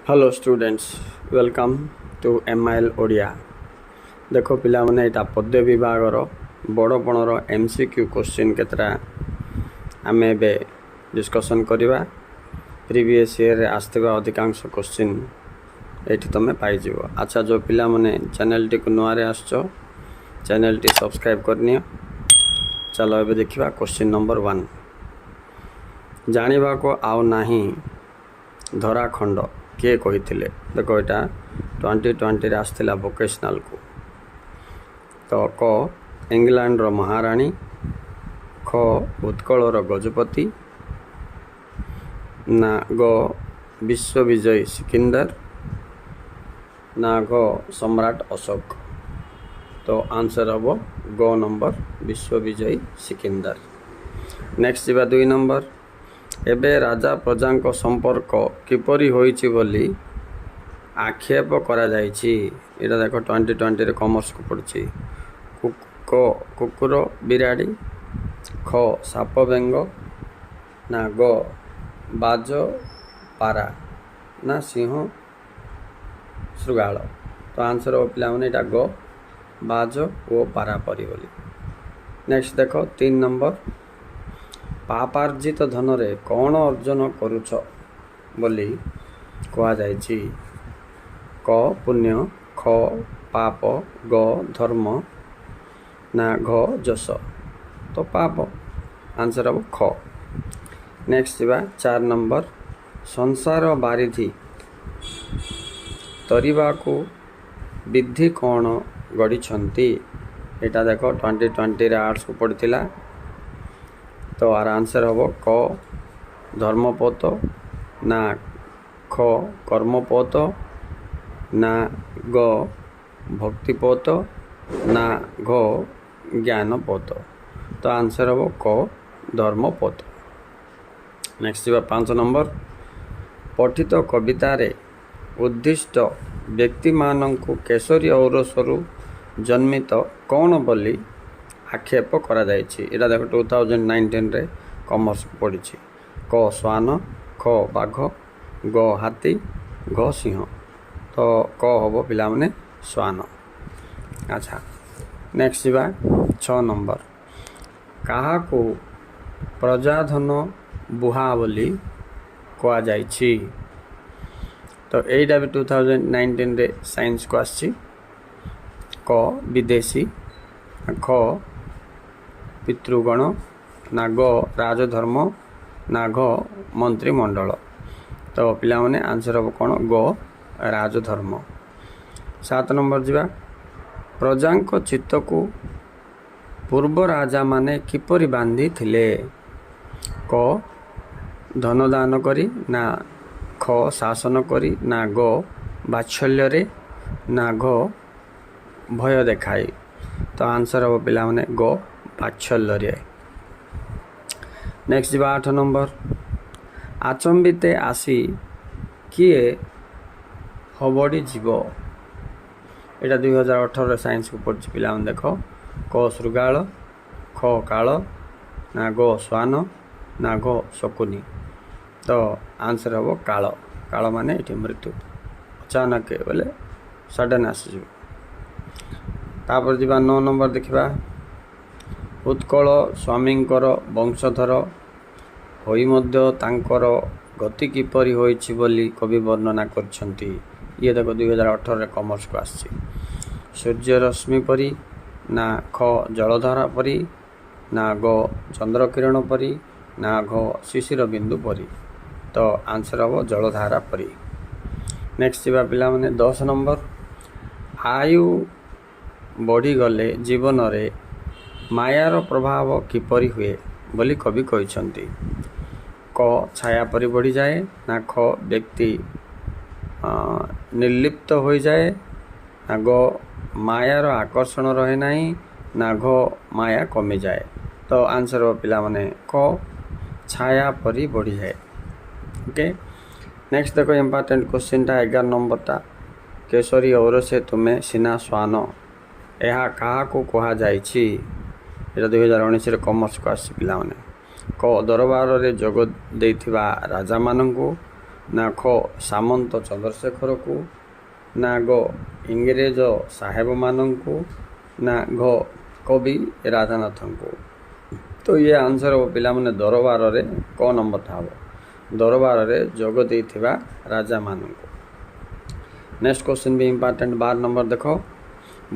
Hello students welcome to MIL Odia. देख पिला माने एटा पद्य विभागर बड़पणर MCQ क्वेश्चन केतरा आमे बे डिस्कशन करिवा। प्रीवियस ईयर रे आस्थिबा अधिकांश क्वेश्चन एठी तमे पाई जिवो। अच्छा जो पिला माने चैनल टी को नुआरे आछो चैनल टी सब्सक्राइब करनियो। चलो एबे देखिबा क्वेश्चन नंबर 1। जानिबा को आउ नाही धरा खंड किए कही। देखो यहाँ 2020 आसला वोकेशनल को। तो क इंग्लैंड रो महाराणी, ख उत्कलर गजपति, ना ग विश्वविजयी सिकंदर, ना घ सम्राट अशोक। तो आंसर हम ग नंबर विश्वविजयी सिकंदर। नेक्स्ट जीवा 2 नंबर। एबे राजा प्रजांक संपर्क किपरि होइछि बोली आक्षेप करा जाइछि। एटा देखो 2020 रे कॉमर्स को पढ़छि। कुकुर बिराड़ी, ख साप बेंग, ना ग बाज पारा, ना सिंह श्रृगाल। तो आंसर हो पिला माने एटा ग बाज ओ पारा परी बोली। नेक्स्ट देखो 3 नंबर। पापार्जित धन रे कौन अर्जन करुछ बोली कहा जाइछि। क पुण्य, ख पाप, ग धर्म, ना घ जस। तो पाप आंसर हम ख। नेक्स्ट जीवा 4 नंबर। संसार बारिधि तरिबा को विधि कौन गढ़ी। एटा देखो 2020 रे आर्ट्स को पढ़िथिला। तो आर आंसर हम क धर्मपोत, ना ख कर्मपोत, ना ग भक्तिपोत, ना घ ज्ञानपोत। तो आंसर हम क धर्मपोत। नेक्स्ट जीवा 5 नंबर। पठित कविता रे उद्दिष्ट व्यक्ति मानंकु केसरी औरसरु जन्मित कौन बोली आक्षेप करा जाइछि। एटा देखो 2019 रे कॉमर्स पढ़ी। क श्वान, ख बाघ, ग हाथी, घ सिंह। तो क हम पिला माने श्वान। अच्छा नेक्स्ट जीवा 6 नंबर। कहा को प्रजाधन बुहा बोली कहा जाइछि। तो एटा भी 2019 रे साइंस को आछि। क विदेशी, ख पितृगण, ना ग राजधर्म, ना घ मंत्रिमंडल। तो पिला माने आंसर हम कौन ग राजधर्म। 7 नंबर जीवा। प्रजांक चित्त को पूर्व राजा माने किपरि बांधी थिले। क धन दान करी, ना ख शासन करी, ना ग बात्सल्य रे, ना घ भय देखाई। तो आंसर हम पिला माने ग बात्सल्य रे। नेक्स्ट जीवा 8 नंबर। आचंबिते आसी किए हबड़ी जीव। एटा 2018 साइंस को पढ़छि पिला मन देखो। क श्रृगाल, ख काल, ना ग श्वान, ना घ शकुनी। तो आंसर हम काल। काल माने एठी मृत्यु अचानक बोले सडन आसी जीव। तापर जीवा 9 नंबर देखिबा। उत्कल स्वामींकर वंशधर होई मध्य तांकर गति किपरि होइछि बोली कवि वर्णना करछंती। ये देखो 2018 रे कॉमर्स को आछि। सूर्य रश्मि परी, ना ख जलधारा परी, ना ग चंद्र किरण परी, ना घ शिशिर बिंदु परी। तो आंसर हम जलधारा परी। नेक्स्ट जीवा पिला माने 10 नंबर। आयु बढ़ी गले जीवन रे मायार प्रभाव किपरि हुए बोली कवि कहिसंती। क छाया परि बढ़ी जाए, ना ख व्यक्ति निर्लिप्त हो जाए, ना ग मायार आकर्षण रहे नहीं, ना घ माया कमी जाए। तो आंसर हो पिला माने क छाया परि बढ़ी जाए। ओके नेक्स्ट देखो इम्पोर्टेंट क्वेश्चन टा 11 नंबर टा। केसरी और से तुम्हें सिना श्वान यह कहा को कहा जाइछि। एटा 2019 रे कॉमर्स को आसी पिला माने। क दरबार रे जोग देथिबा राजा मानंकु, ନା ଖ ସାମନ୍ତ ଚନ୍ଦ୍ରଶେଖରକୁ, ନା ଗ ଇଂରେଜ ସାହେବମାନଙ୍କୁ, ନା ଘ କବି ରାଧାନାଥଙ୍କୁ। ତ ଇଏ ଆନ୍ସର ହେବ ପିଲାମାନେ ଦରବାରରେ କ ନମ୍ବରଟା ହେବ, ଦରବାରରେ ଯୋଗ ଦେଇଥିବା ରାଜାମାନଙ୍କୁ। ନେକ୍ସଟ କ୍ୱେଶ୍ଚିନ୍ ବି ଇମ୍ପୋର୍ଟାଣ୍ଟ 12 ନମ୍ବର ଦେଖ,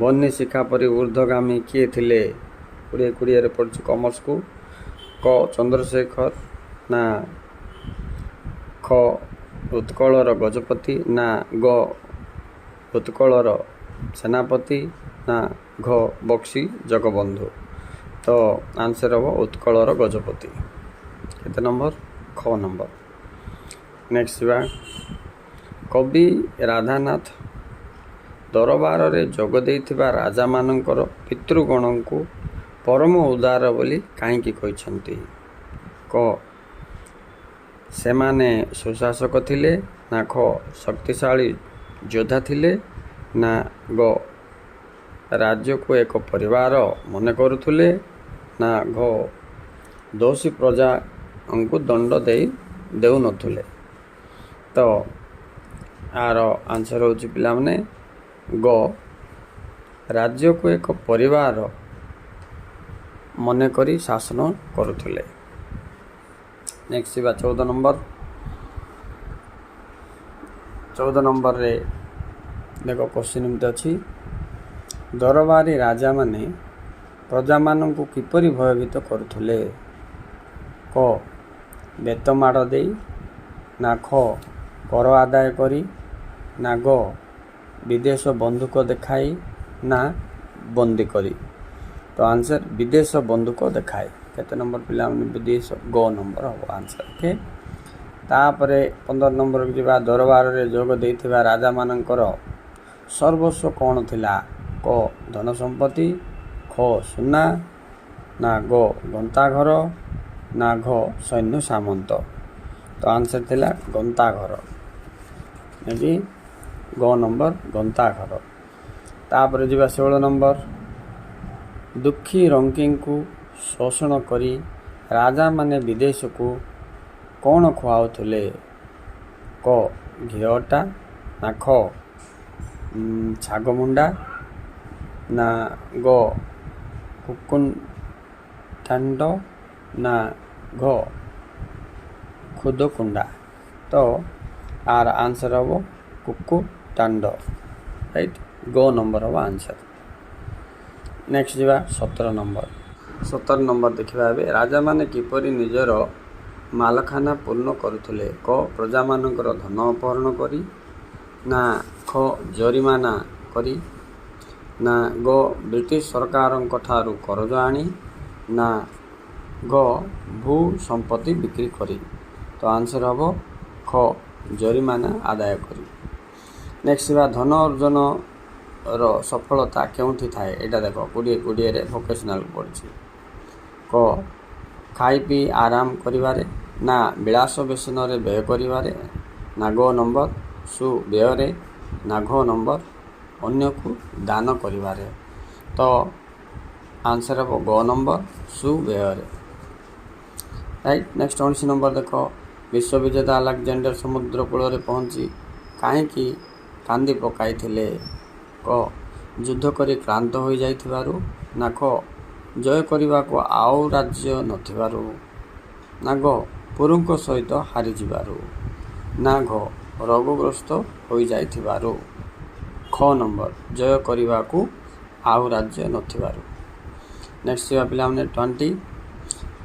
ବହ୍ନି ଶିକ୍ଷା ପରି ଊର୍ଦ୍ଧ୍ୱଗାମୀ କିଏ ଥିଲେ? 2020ରେ ପଡ଼ିଛି କମର୍ସକୁ। କ ଚନ୍ଦ୍ରଶେଖର, ନା ଖ ଉତ୍କଳର ଗଜପତି, ନା ଗ ଉତ୍କଳର ସେନାପତି, ନା ଘ ବକ୍ସି ଜଗବନ୍ଧୁ। ତ ଆନ୍ସର ହେବ ଉତ୍କଳର ଗଜପତି। କେତେ ନମ୍ବର? ଖ ନମ୍ବର। ନେକ୍ସଟ ଯିବା, କବି ରାଧାନାଥ ଦରବାରରେ ଯୋଗ ଦେଇଥିବା ରାଜାମାନଙ୍କର ପିତୃଗଣଙ୍କୁ ପରମ ଉଦାର ବୋଲି କାହିଁକି କହିଛନ୍ତି? କ ସେମାନେ ସୁଶାସକ ଥିଲେ, ନା ଖ ଶକ୍ତିଶାଳୀ ଯୋଦ୍ଧା ଥିଲେ, ନା ଗ ରାଜ୍ୟକୁ ଏକ ପରିବାର ମନେ କରୁଥିଲେ, ନା ଘ ଦୋଷୀ ପ୍ରଜାଙ୍କୁ ଦଣ୍ଡ ଦେଉନଥିଲେ। ତ ଆର ଆନ୍ସର ହେଉଛି ପିଲାମାନେ ଗ ରାଜ୍ୟକୁ ଏକ ପରିବାର ମନେକରି ଶାସନ କରୁଥିଲେ। ନେକ୍ସଟ ଯିବା 14 ନମ୍ବର। 14 ନମ୍ବରରେ ଦେଖ କ୍ୱେଶ୍ଚିନ୍ ଏମିତି ଅଛି, ଦରବାରୀ ରାଜାମାନେ ପ୍ରଜାମାନଙ୍କୁ କିପରି ଭୟଭୀତ କରୁଥିଲେ? କ ବେତମାଡ଼ ଦେଇ, ନା ଖ କର ଆଦାୟ କରି, ନା ଗ ବିଦେଶ ବନ୍ଧୁକ ଦେଖାଇ, ନା ବନ୍ଦୀ କରି। ତ ଆନ୍ସର ବିଦେଶ ବନ୍ଧୁକ ଦେଖାଏ। କେତେ ନମ୍ବର ପିଲାମାନେ? ବିଦେଶ, ଗ ନମ୍ବର ହେବ ଆନ୍ସର। ଓକେ, ତାପରେ 15 ନମ୍ବରକୁ ଯିବା, ଦରବାରରେ ଯୋଗ ଦେଇଥିବା ରାଜାମାନଙ୍କର ସର୍ବସ୍ୱ କ'ଣ ଥିଲା? କ ଧନ ସମ୍ପତ୍ତି, ଖ ସୁନା, ନା ଗ ଗନ୍ତାଘର, ନା ଘ ସୈନ୍ୟ ସାମନ୍ତ। ତ ଆନ୍ସର ଥିଲା ଗନ୍ତାଘର। ଏଠି ଗ ନମ୍ବର ଗନ୍ତାଘର। ତାପରେ ଯିବା 16 ନମ୍ବର, ଦୁଃଖୀ ରଙ୍କିଙ୍କୁ ଶୋଷଣ କରି ରାଜାମାନେ ବିଦେଶକୁ କ'ଣ ଖୁଆଉଥିଲେ? କ ଘିଅ ଅଟା, ନା ଖ ଶାଗମୁଣ୍ଡା, ନା ଗ କୁକୁଣ୍ଡାଣ୍ଡ, ନା ଘ ଖୁଦକୁଣ୍ଡା। ତ ଆର ଆନ୍ସର ହେବ କୁକୁଟାଣ୍ଡ। ରାଇଟ୍, ଗ ନମ୍ବର ହେବ ଆନ୍ସର। ନେକ୍ସଟ ଯିବା 17 ନମ୍ବର। 17 ନମ୍ବର ଦେଖିବା ଏବେ, ରାଜାମାନେ କିପରି ନିଜର ମାଲଖାନା ପୂର୍ଣ୍ଣ କରୁଥିଲେ? କ ପ୍ରଜାମାନଙ୍କର ଧନ ଅପହରଣ କରି, ନା ଖ ଜରିମାନା କରି, ନା ଗ ବ୍ରିଟିଶ ସରକାରଙ୍କ ଠାରୁ କରଜ ଆଣି, ନା ଗ ଭୂ ସମ୍ପତ୍ତି ବିକ୍ରି କରି। ତ ଆନ୍ସର ହେବ ଖ ଜରିମାନା ଆଦାୟ କରି। ନେକ୍ସଟ ଯିବା, ଧନ ଅର୍ଜନର ସଫଳତା କେଉଁଠି ଥାଏ? ଏଇଟା ଦେଖ 2020ରେ ଭୋକେସନାଲକୁ ପଡ଼ିଛି। କ ଖାଇ ପିଇ ଆରାମ କରିବାରେ, ନା ବିଳାସ ବେସନରେ ବ୍ୟୟ କରିବାରେ, ନା ଗ ନମ୍ବର ସୁବ୍ୟୟରେ, ନା ଘ ନମ୍ବର ଅନ୍ୟକୁ ଦାନ କରିବାରେ। ତ ଆନ୍ସର ହେବ ଗ ନମ୍ବର ସୁବ୍ୟୟରେ। ରାଇଟ୍, ନେକ୍ସଟ 19 ନମ୍ବର ଦେଖ, ବିଶ୍ୱବିଜେତା ଆଲେକଜାଣ୍ଡାର ସମୁଦ୍ର କୂଳରେ ପହଞ୍ଚି କାହିଁକି କାନ୍ଦି ପକାଇଥିଲେ? କ ଯୁଦ୍ଧ କରି କ୍ଳାନ୍ତ ହୋଇଯାଇଥିବାରୁ, ନା ଖ ଜୟ କରିବାକୁ ଆଉ ରାଜ୍ୟ ନଥିବାରୁ, ନା ଗ ପୁରୁଙ୍କ ସହିତ ହାରିଯିବାରୁ, ନା ଘ ରୋଗଗ୍ରସ୍ତ ହୋଇଯାଇଥିବାରୁ। ଖ ନମ୍ବର ଜୟ କରିବାକୁ ଆଉ ରାଜ୍ୟ ନଥିବାରୁ। ନେକ୍ସଟ ଯିବା ପିଲାମାନେ 20।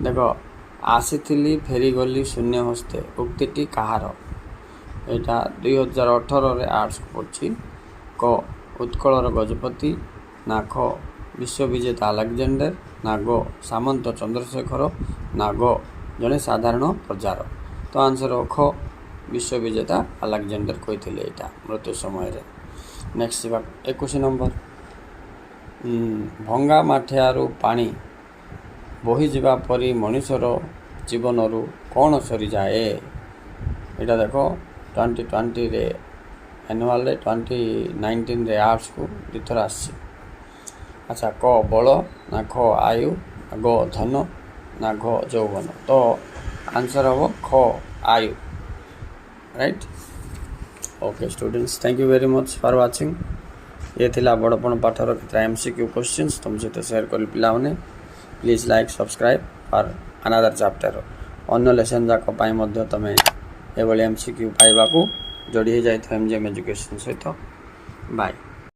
ଦେଖ, ଆସିଥିଲି ଫେରିଗଲି ଶୂନ୍ୟ ହସ୍ତେ ଉକ୍ତିଟି କାହାର? ଏଇଟା 2018ରେ ଆର୍ଟ୍ସକୁ ପଡ଼ିଛି। କ ଉତ୍କଳର ଗଜପତି, ନା ଖ ବିଶ୍ୱବିଜେତା ଆଲେକଜାଣ୍ଡାର, ନା ଗ ସାମନ୍ତ ଚନ୍ଦ୍ରଶେଖର, ନା ଗ ଜଣେ ସାଧାରଣ ପ୍ରଜାର। ତ ଆନ୍ସର ଖ ବିଶ୍ୱବିଜେତା ଆଲେକଜାଣ୍ଡାର କହିଥିଲେ ଏଇଟା ମୃତ୍ୟୁ ସମୟରେ। ନେକ୍ସଟ ଯିବା 21 ନମ୍ବର, ଭଙ୍ଗା ମାଠିଆରୁ ପାଣି ବୋହିଯିବା ପରି ମଣିଷର ଜୀବନରୁ କ'ଣ ସରିଯାଏ? ଏଇଟା ଦେଖ 2020ରେ ଆନୁଆଲରେ 2019ରେ ଆର୍ଟ୍ସକୁ ଦୁଇଥର ଆସିଛି। ଆଚ୍ଛା, କ ବଳ, ନା ଖ ଆୟୁ, ନା ଗ ଧନ, ନା ଘ ଯୌବନ। ତ ଆନ୍ସର ହେବ ଖ ଆୟୁ। Right okay students thank you very much for watching ये थिला बड़पण पाठर केतरा एमसीक्यू क्वेश्चंस तुम सहित शेयर कर पिलाने please like subscribe for another chapter अन्य लेसन जाक तुम ये एमसीक्यू पाइबा जोड़ी जाए एमजीएम एजुकेशन सहित बाय।